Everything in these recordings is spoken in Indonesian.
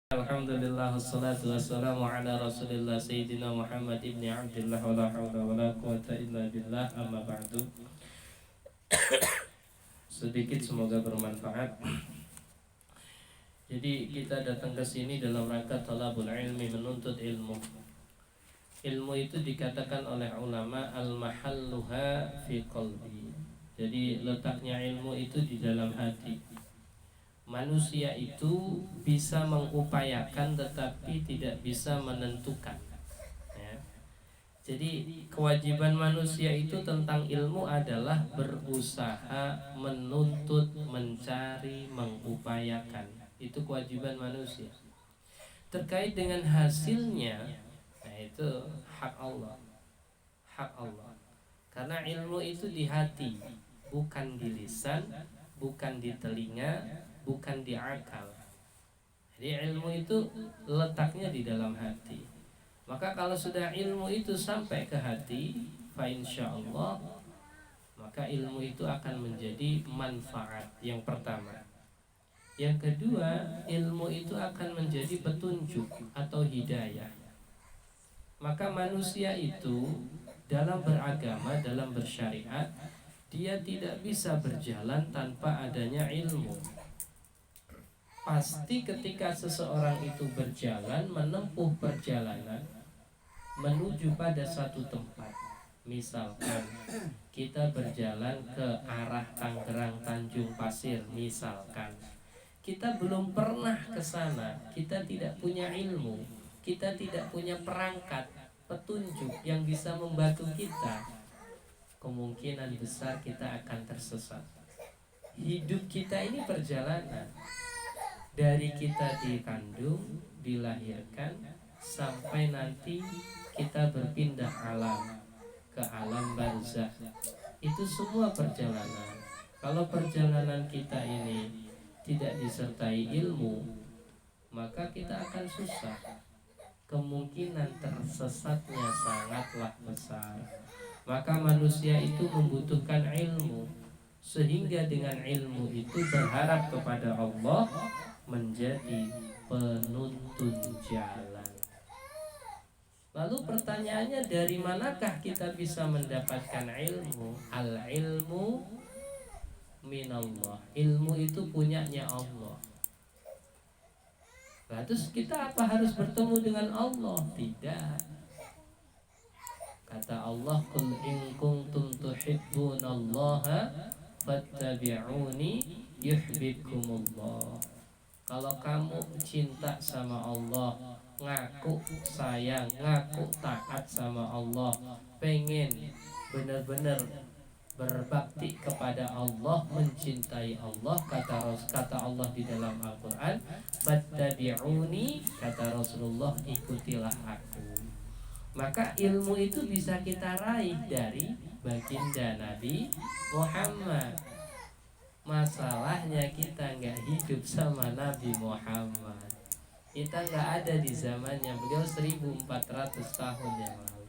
Alhamdulillah wassalatu wassalamu ala rasulillah Sayyidina Muhammad ibni Abdillah wa la hawla wa la quwata illa billah amma ba'du. Sedikit semoga bermanfaat. Jadi kita datang ke sini dalam rangka talabul ilmi, menuntut ilmu. Ilmu itu dikatakan oleh ulama al-mahalluha fi qalbi. Jadi letaknya ilmu itu di dalam hati. Manusia itu bisa mengupayakan tetapi tidak bisa menentukan ya. Jadi kewajiban manusia itu tentang ilmu adalah berusaha, menuntut, mencari, mengupayakan. Itu kewajiban manusia. Terkait dengan hasilnya, nah itu hak Allah. Hak Allah. Karena ilmu itu di hati, bukan di lisan, bukan di telinga, bukan di akal. Jadi ilmu itu letaknya di dalam hati. Maka kalau sudah ilmu itu sampai ke hati, fa insyaallah, maka ilmu itu akan menjadi manfaat yang pertama. Yang kedua, ilmu itu akan menjadi petunjuk atau hidayah. Maka manusia itu dalam beragama, dalam bersyariat, dia tidak bisa berjalan tanpa adanya ilmu. Pasti ketika seseorang itu berjalan, menempuh perjalanan menuju pada satu tempat. Misalkan kita berjalan ke arah Tangerang Tanjung Pasir, misalkan kita belum pernah ke sana, kita tidak punya ilmu, kita tidak punya perangkat, petunjuk yang bisa membantu kita, kemungkinan besar kita akan tersesat. Hidup kita ini perjalanan. Dari kita dikandung, dilahirkan, sampai nanti kita berpindah alam ke alam barzakh. Itu semua perjalanan. Kalau perjalanan kita ini tidak disertai ilmu, maka kita akan susah. Kemungkinan tersesatnya sangatlah besar. Maka manusia itu membutuhkan ilmu, sehingga dengan ilmu itu berharap kepada Allah, menjadi penuntun jalan. Lalu pertanyaannya, dari manakah kita bisa mendapatkan ilmu? Al-ilmu minallah. Ilmu itu punyanya Allah. Nah, terus kita apa harus bertemu dengan Allah? Tidak. Kata Allah, qul in kuntum tuhibbunallaha fattabi'uni yuhibbukumullah. Kalau kamu cinta sama Allah, ngaku sayang, ngaku taat sama Allah, pengen benar-benar berbakti kepada Allah, mencintai Allah, kata Allah di dalam Al-Quran, fattabi'uni, kata Rasulullah, ikutilah aku. Maka ilmu itu bisa kita raih dari baginda Nabi Muhammad. Masalahnya kita nggak hidup sama Nabi Muhammad. Kita nggak ada di zamannya beliau, 1400 tahun yang lalu.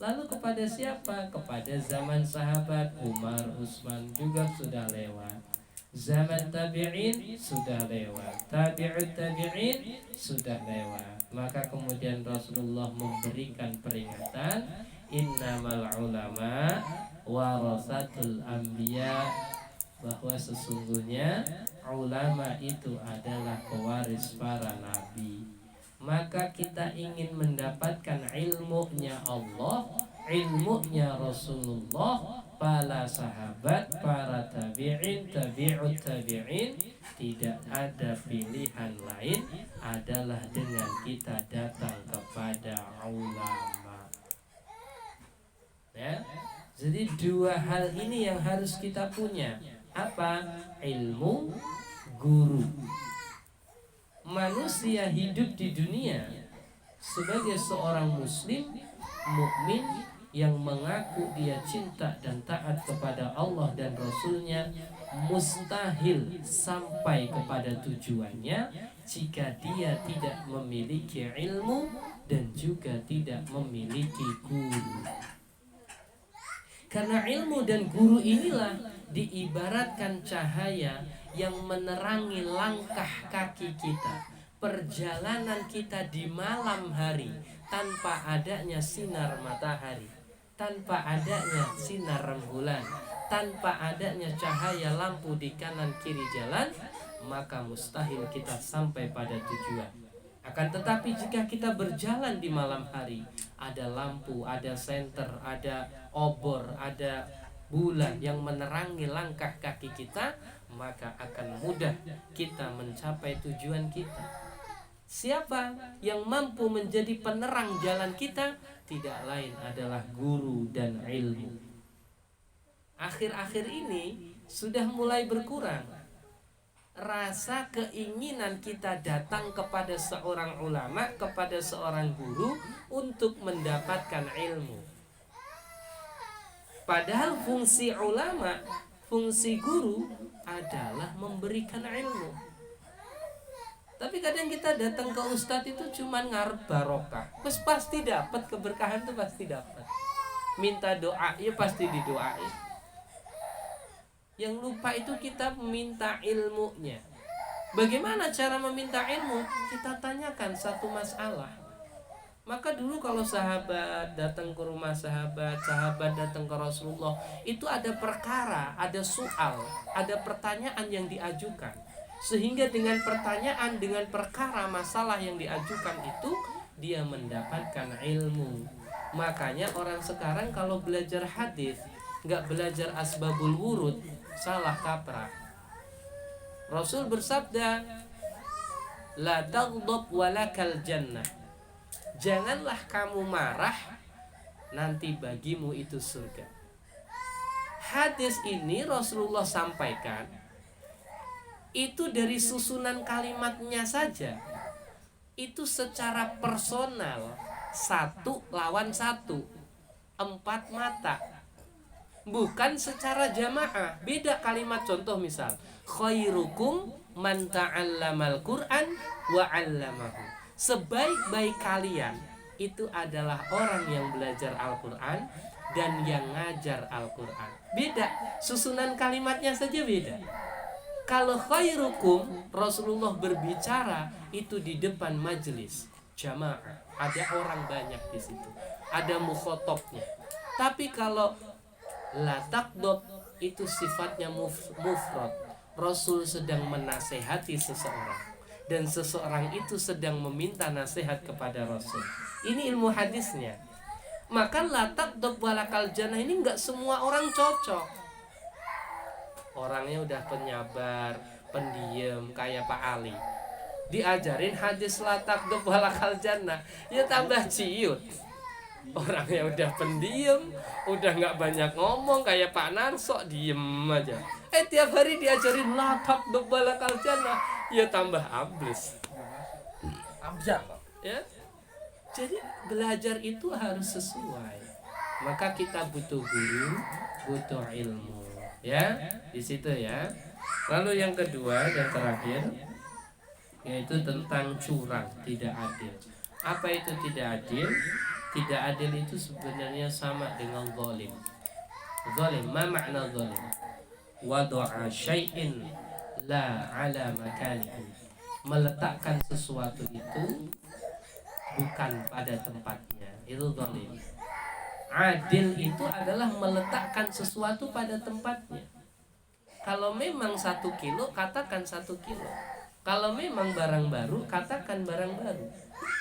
Lalu kepada siapa? Kepada zaman sahabat Umar, Utsman juga sudah lewat. Zaman tabi'in sudah lewat. Tabi'ut tabi'in sudah lewat. Maka kemudian Rasulullah memberikan peringatan, innamal ulama warasatul anbiya, bahwa sesungguhnya ulama itu adalah pewaris para nabi. Maka kita ingin mendapatkan ilmunya Allah, ilmunya Rasulullah, para sahabat, para tabi'in, tabi'ut tabi'in, tidak ada pilihan lain adalah dengan kita datang kepada ulama. Ya, jadi dua hal ini yang harus kita punya. Apa? Ilmu, guru. Manusia hidup di dunia sebagai seorang muslim, mukmin yang mengaku dia cinta dan taat kepada Allah dan Rasulnya, mustahil sampai kepada tujuannya jika dia tidak memiliki ilmu dan juga tidak memiliki guru. Karena ilmu dan guru inilah diibaratkan cahaya yang menerangi langkah kaki kita. perjalanan kita di malam hari tanpa adanya sinar matahari, tanpa adanya sinar rembulan, tanpa adanya cahaya lampu di kanan kiri jalan, maka mustahil kita sampai pada tujuan. Akan tetapi jika kita berjalan di malam hari, ada lampu, ada senter, ada obor, ada bulan yang menerangi langkah kaki kita, maka akan mudah kita mencapai tujuan kita. Siapa yang mampu menjadi penerang jalan kita? Tidak lain adalah guru dan ilmu. Akhir-akhir ini sudah mulai berkurang rasa keinginan kita datang kepada seorang ulama, kepada seorang guru untuk mendapatkan ilmu. Padahal fungsi ulama, fungsi guru adalah memberikan ilmu. Tapi kadang kita datang ke ustadz itu cuman ngarep barokah. Terus pasti dapat keberkahan, tuh pasti dapat. Minta doa, ya pasti didoain. Yang lupa itu kita meminta ilmunya. Bagaimana cara meminta ilmu? Kita tanyakan satu masalah. Maka dulu kalau sahabat datang ke rumah sahabat datang ke Rasulullah, itu ada perkara, ada soal, ada pertanyaan yang diajukan. Sehingga dengan pertanyaan, dengan perkara masalah yang diajukan itu, dia mendapatkan ilmu. Makanya orang sekarang kalau belajar hadis, nggak belajar asbabul wurud, salah kaprah. Rasul bersabda, la taghdab walakal jannah. Janganlah kamu marah, nanti bagimu itu surga. Hadis ini Rasulullah sampaikan itu dari susunan kalimatnya saja, itu secara personal, 1 lawan 1, 4 mata. Bukan secara jamaah, beda kalimat. Contoh misal, khairukum man ta'allamal Qur'an wa 'allamahu. Sebaik-baik kalian itu adalah orang yang belajar Al-Qur'an dan yang ngajar Al-Qur'an. Beda, susunan kalimatnya saja beda. Kalau khairukum, Rasulullah berbicara itu di depan majelis jamaah, ada orang banyak di situ, ada mukhotobnya. Tapi kalau la taqdob itu sifatnya mufrad. Rasul sedang menasehati seseorang dan seseorang itu sedang meminta nasihat kepada Rasul. Ini ilmu hadisnya. Maka la taqdob walakal jannah ini enggak semua orang cocok. Orangnya udah penyabar, pendiam kayak Pak Ali. Diajarin hadis la taqdob walakal jannah, ya tambah ciut. Orangnya udah pendiam, udah nggak banyak ngomong kayak Pak Narso, diem aja. Tiap hari diajarin la taqdob walakal jannah, ya tambah ambles. Ya. Jadi belajar itu harus sesuai. Maka kita butuh guru, butuh ilmu. Ya, di situ ya. Lalu yang kedua dan terakhir, yaitu tentang curang, tidak adil. Apa itu tidak adil? Tidak adil itu sebenarnya sama dengan zalim. Zalim, ma makna zalim? Wada'a syai'in la ala makanihi. Meletakkan sesuatu itu bukan pada tempatnya. Itu zalim. Adil itu adalah meletakkan sesuatu pada tempatnya. Kalau memang 1 kilo, katakan 1 kilo. Kalau memang barang baru, katakan barang baru.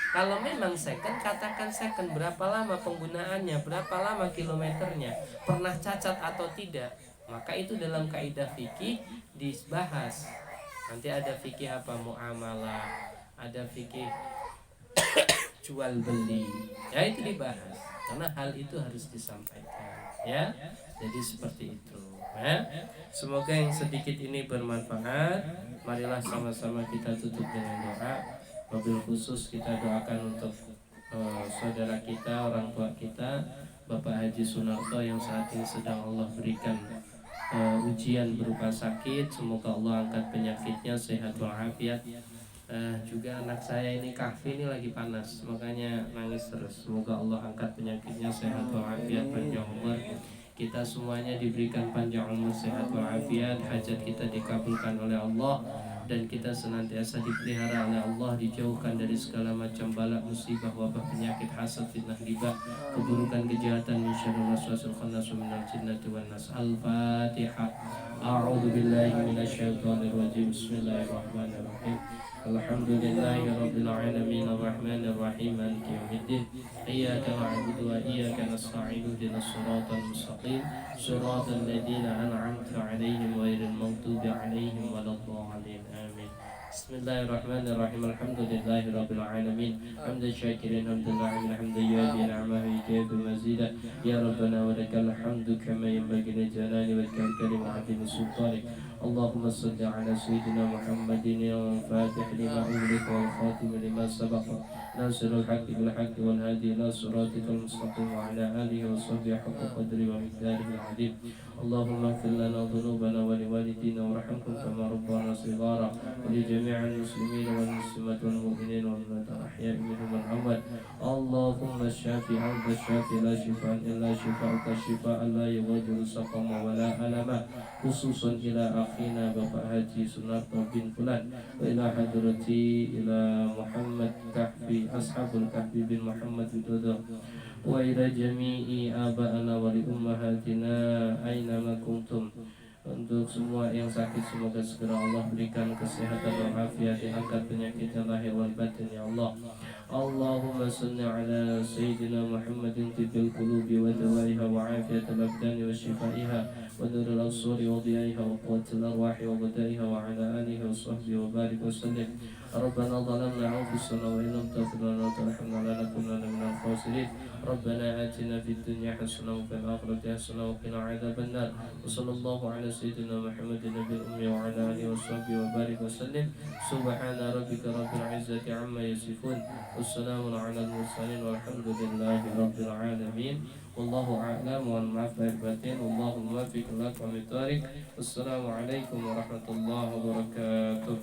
Kalau memang second, katakan second. Berapa lama penggunaannya, berapa lama kilometernya, pernah cacat atau tidak. Maka itu dalam kaidah fikih dibahas. Nanti ada fikih apa, muamalah, ada fikih jual beli. Ya itu dibahas. Karena hal itu harus disampaikan, ya. Jadi seperti itu, ya. Semoga yang sedikit ini bermanfaat. Marilah sama-sama kita tutup dengan doa. Wabil khusus kita doakan untuk saudara kita, orang tua kita, Bapak Haji Sunarto yang saat ini sedang Allah berikan ujian berupa sakit. Semoga Allah angkat penyakitnya, sehat walafiat. Juga anak saya ini Kahfi ini lagi panas, makanya nangis terus. Semoga Allah angkat penyakitnya, sehat walafiat, panjang umur. Kita semuanya diberikan panjang umur, sehat walafiat, hajat kita dikabulkan oleh Allah. dan kita senantiasa dipelihara oleh Allah, dijauhkan dari segala macam bala, musibah, wabah, penyakit, hasad, fitnah, riba, keburukan, kejahatan, min syarril waswasil khannas, minal jinnati wan nas. Al-Fatihah. A'udzu billahi minasyaitonir rajim. Bismillahirrahmanirrahim. Alhamdulillahi rabbil alamin, arrahmanir rahim, maliki yaumiddin. Iyyaka na'budu wa iyyaka nasta'in, ihdinas siratal mustaqim, siratal ladzina an'amta 'alaihim ghairil maghdubi 'alaihim waladdallin. Amin. Bismillahirrahmanirrahim. Alhamdulillahi rabbil alamin. Hamdan syakirin, hamdulillah, hamdan yu'addi ni'amahu yujabi mazida. Ya Rabbana wa lakal hamdu kama yanbaghi li jalali wajhika wa 'azimi sultanik. Allahumma salli ala sayyidina Muhammadin al-fatih lima ughliq wal khatim lima sabaq, nasirul haqqi bil haqqi wal hadi ila siratikal mustaqim, wa ala alihi wa sahbihi haqqa qadri wa miqdarihi al-'azim. Allahumma ighfir lana dhunubana wa liwalidina warhamhum kama rabbana shighara, wa li jami'il muslimin wal muslimat wal mu'minin wal ahya'i minhum wal amwat. Allahumma shfi anta shfi la shifaa illa shifaa'uka, shifaa'an la yughadiru saqama wa la alama, khususan ila akhina Bapak Haji Sunarto bin Fulan, wa ila hadrati ila Muhammad Kahfi, ashabul Kahfi bin Muhammad Widodo, wa ila jami'i aba'ana wa li ummahatina aina ma kuntum. Untuk semua yang sakit, semoga segera Allah berikan kesehatan dan afiat, angkat penyakitnya lahir wal batin ya Allah. Allahumma salli ala sayyidina Muhammadin tibbil qulubi wa dawaiha wa afiatul abdani wa shifaiha wa nuril absari wa diyaiha wa quwwatil arwahi wa badaiha wa ala alihi wa sahbihi wa barik wa sallim. Rabbana zalamna anfusana wa in lam taghfir lana wa tarhamna lanakunanna minal khasirin. Rabbana atina fid dunya hasanah wa fil akhirati hasanah wa qina adzaban nar. Wa sallallahu ala sayyidina Muhammadin nabiyil ummi wa ala alihi wa sahbihi wa barik wa sallim. Subhana rabbika rabbil izzati amma yasifun. Wassalamun ala al-mursalin walhamdulillahi rabbil alamin. Wallahu a'lam, wal maaf lahir batin. Wallahu muwaffiq lak wa mitarik. Wassalamualaikum warahmatullahi wabarakatuh.